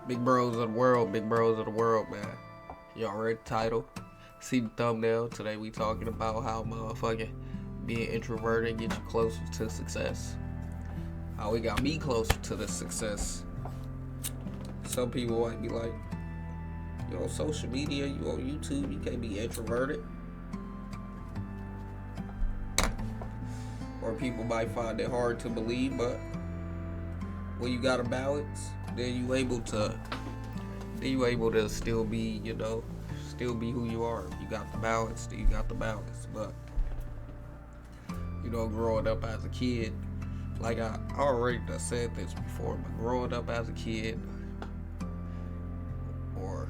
Big bros of the world, man. Y'all read the title? See the thumbnail? Today we talking about how motherfucking being introverted get you closer to success. How it got me closer to the success. Some people might be like, you on social media, you on YouTube, you can't be introverted. Or people might find it hard to believe, but when you got a balance, then you able to still be, still be who you are. If you got the balance, then you got the balance. But growing up as a kid, like I already said this before, but growing up as a kid, or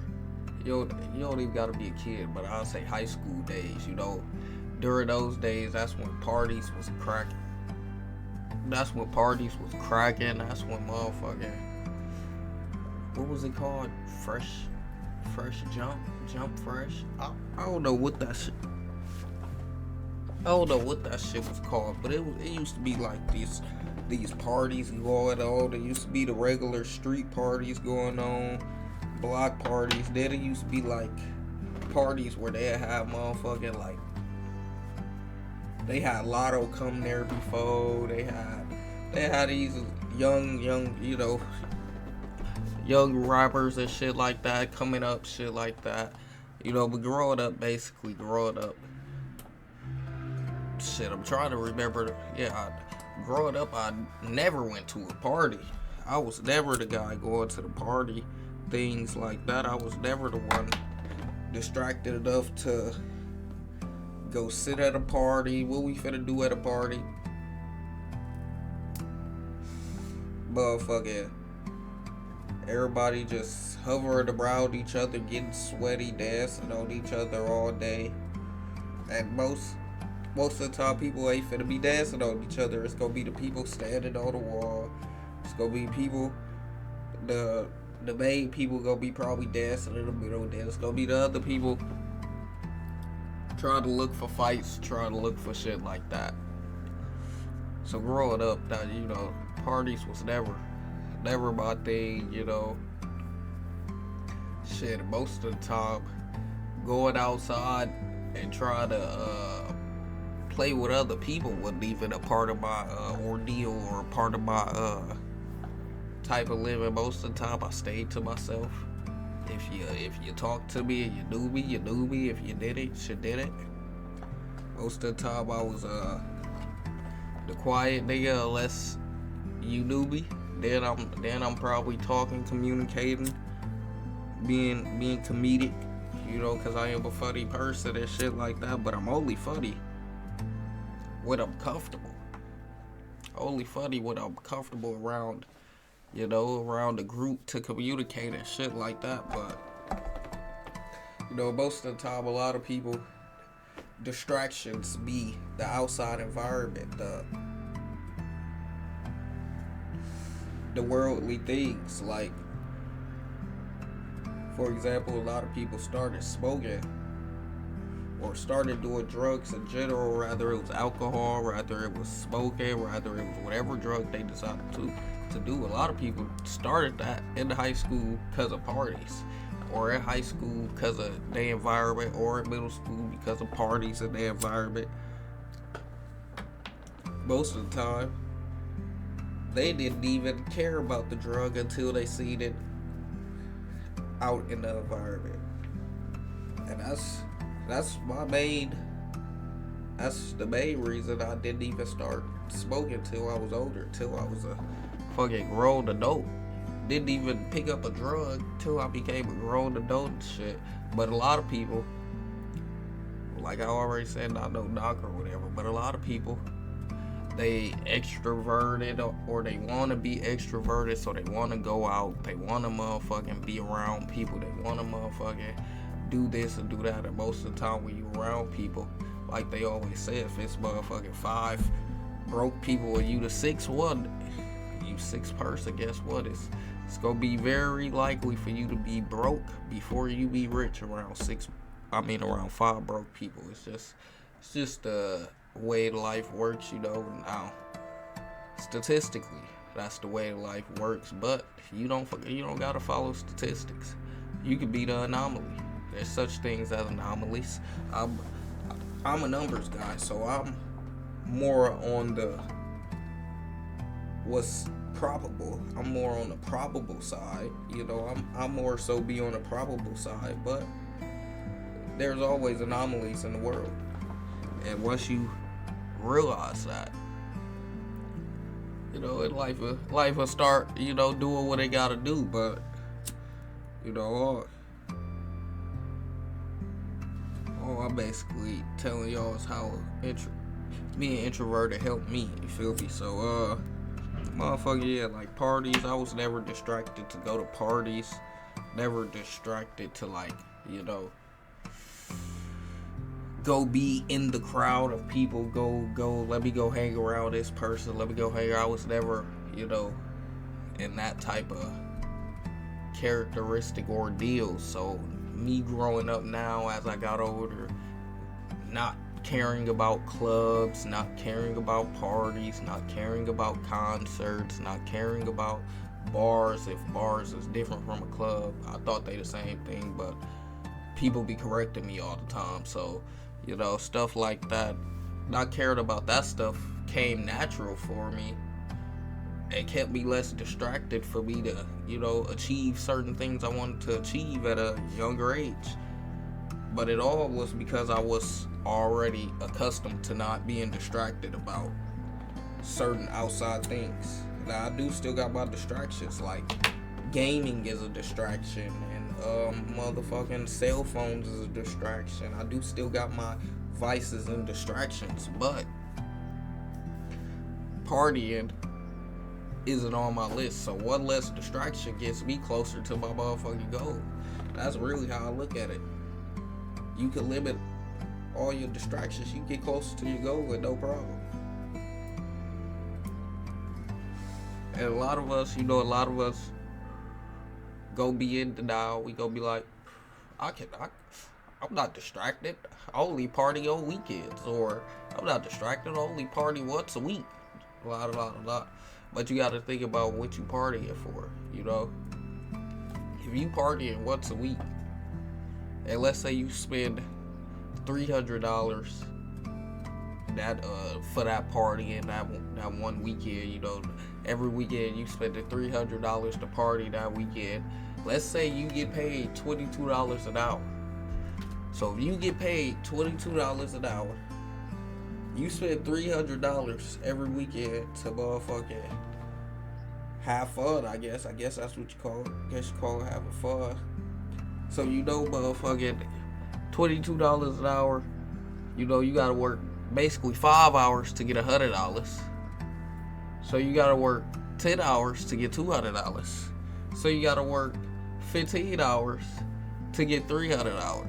you don't even gotta be a kid, but I'll say high school days, during those days, that's when parties was cracking. That's when motherfucking, what was it called? Fresh jump fresh. I don't know what that shit. I don't know what that shit was called, but it used to be like these parties going on. There used to be the regular street parties going on, block parties. Then it used to be like parties where they have motherfucking like, they had Lotto come there before. They had these young rappers and shit like that coming up, shit like that. But growing up, shit, I'm trying to remember. Growing up, I never went to a party. I was never the guy going to the party, things like that. I was never the one distracted enough to go sit at a party. What we finna do at a party? Motherfucking everybody just hovering around each other, getting sweaty, dancing on each other all day. And most of the time, people ain't finna be dancing on each other. It's gonna be the people standing on the wall. It's gonna be people, the main people gonna be probably dancing in the middle. Then it's gonna be the other people trying to look for fights, trying to look for shit like that. So growing up, that parties was never my thing. Shit, most of the time, going outside and trying to play with other people wasn't even a part of my ordeal or a part of my type of living. Most of the time, I stayed to myself. If you talk to me and you knew me. If you did it, you did it. Most of the time, I was the quiet nigga unless you knew me. Then I'm probably talking, communicating, being comedic, because I am a funny person and shit like that. But I'm only funny when I'm comfortable. Only funny when I'm comfortable around, around the group to communicate and shit like that. But most of the time, a lot of people, distractions be the outside environment, the worldly things. Like, for example, a lot of people started smoking or started doing drugs in general, rather it was alcohol, rather it was smoking, rather it was whatever drug they decided to do. A lot of people started that in high school because of parties, or in high school because of their environment, or in middle school because of parties in their environment. Most of the time, they didn't even care about the drug until they seen it out in the environment. And that's the main reason I didn't even start smoking till I was older, till I was a fucking grown adult. Didn't even pick up a drug till I became a grown adult and shit. But a lot of people, like I already said, not no knock or whatever, but a lot of people, they extroverted or they want to be extroverted, so they want to go out, they want to motherfucking be around people, they want to motherfucking do this and do that. And most of the time when you around people, like they always say, if it's motherfucking 5 broke people and you the 6th one, you 6th person, guess what? It's gonna be very likely for you to be broke before you be rich around 5 broke people. It's just the way life works, now. Statistically, That's the way life works. But you don't gotta follow statistics. You could be the anomaly. There's such things as anomalies. I'm a numbers guy, so I'm more on the what's probable. I'm more on the probable side. I'm more so be on the probable side, but there's always anomalies in the world. And once you realize that, in life will start, doing what they gotta do. But, all I'm basically telling y'all is how being introverted helped me. You feel me? So, motherfucker, yeah, like parties. I was never distracted to go to parties. Never distracted to, like, go be in the crowd of people. Go. Let me go hang around this person. Let me go hang. I was never, in that type of characteristic ordeal. So me growing up now, as I got older, not caring about clubs, not caring about parties, not caring about concerts, not caring about bars. If bars is different from a club, I thought they the same thing, but people be correcting me all the time. So, stuff like that, not caring about that stuff came natural for me. It kept me less distracted for me to, achieve certain things I wanted to achieve at a younger age. But it all was because I was already accustomed to not being distracted about certain outside things. Now, I do still got my distractions, like gaming is a distraction, and motherfucking cell phones is a distraction. I do still got my vices and distractions, but partying isn't on my list. So one less distraction gets me closer to my motherfucking goal. That's really how I look at it. You can limit all your distractions, you get closer to your goal with no problem. And a lot of us go be in denial. We go be like, I'm not distracted. I only party on weekends, or I'm not distracted. I only party once a week. A lot. But you got to think about what you partying for. If you partying once a week, and let's say you spend $300 for that party and that one weekend, every weekend you spend the $300 to party that weekend. Let's say you get paid $22 an hour. So if you get paid $22 an hour, you spend $300 every weekend to motherfucking have fun, I guess. I guess that's what you call it. I guess you call it having fun. So motherfucking $22 an hour, you gotta work basically 5 hours to get $100. So you gotta work 10 hours to get $200. So you gotta work 15 hours to get $300.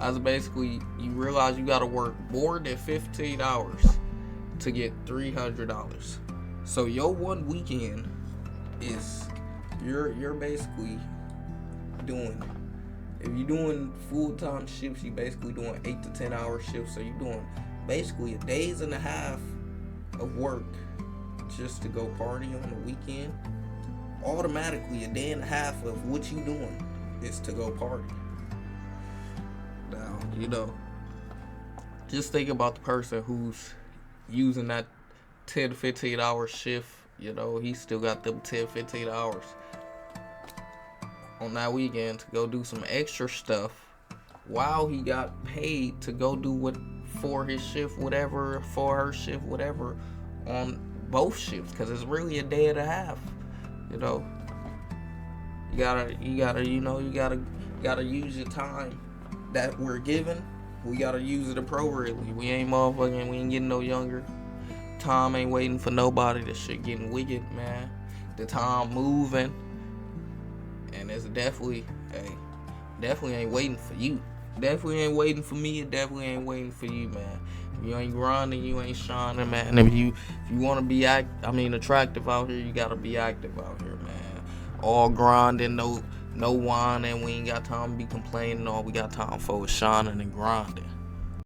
As basically, you realize you gotta work more than 15 hours to get $300. So your one weekend is you're basically doing, if you're doing full-time shifts, you basically doing 8 to 10 hour shifts. So you're doing basically a days and a half of work just to go party on the weekend. Automatically a day and a half of what you doing is to go party. Now, just think about the person who's using that 10 to 15 hour shift. He still got them 10, 15 hours on that weekend to go do some extra stuff while he got paid to go do what for his shift, whatever, for her shift, whatever, on both shifts, because it's really a day and a half. You gotta use your time that we're given. We gotta use it appropriately. We ain't getting no younger. Time ain't waiting for nobody. This shit getting wicked, man. The time moving, and it's definitely ain't waiting for you. Definitely ain't waiting for me. It definitely ain't waiting for you, man. If you ain't grinding, you ain't shining, man. And if you want to be attractive out here, you gotta be active out here, man. All grinding, no whining. We ain't got time to be complaining. All we got time for is shining and grinding.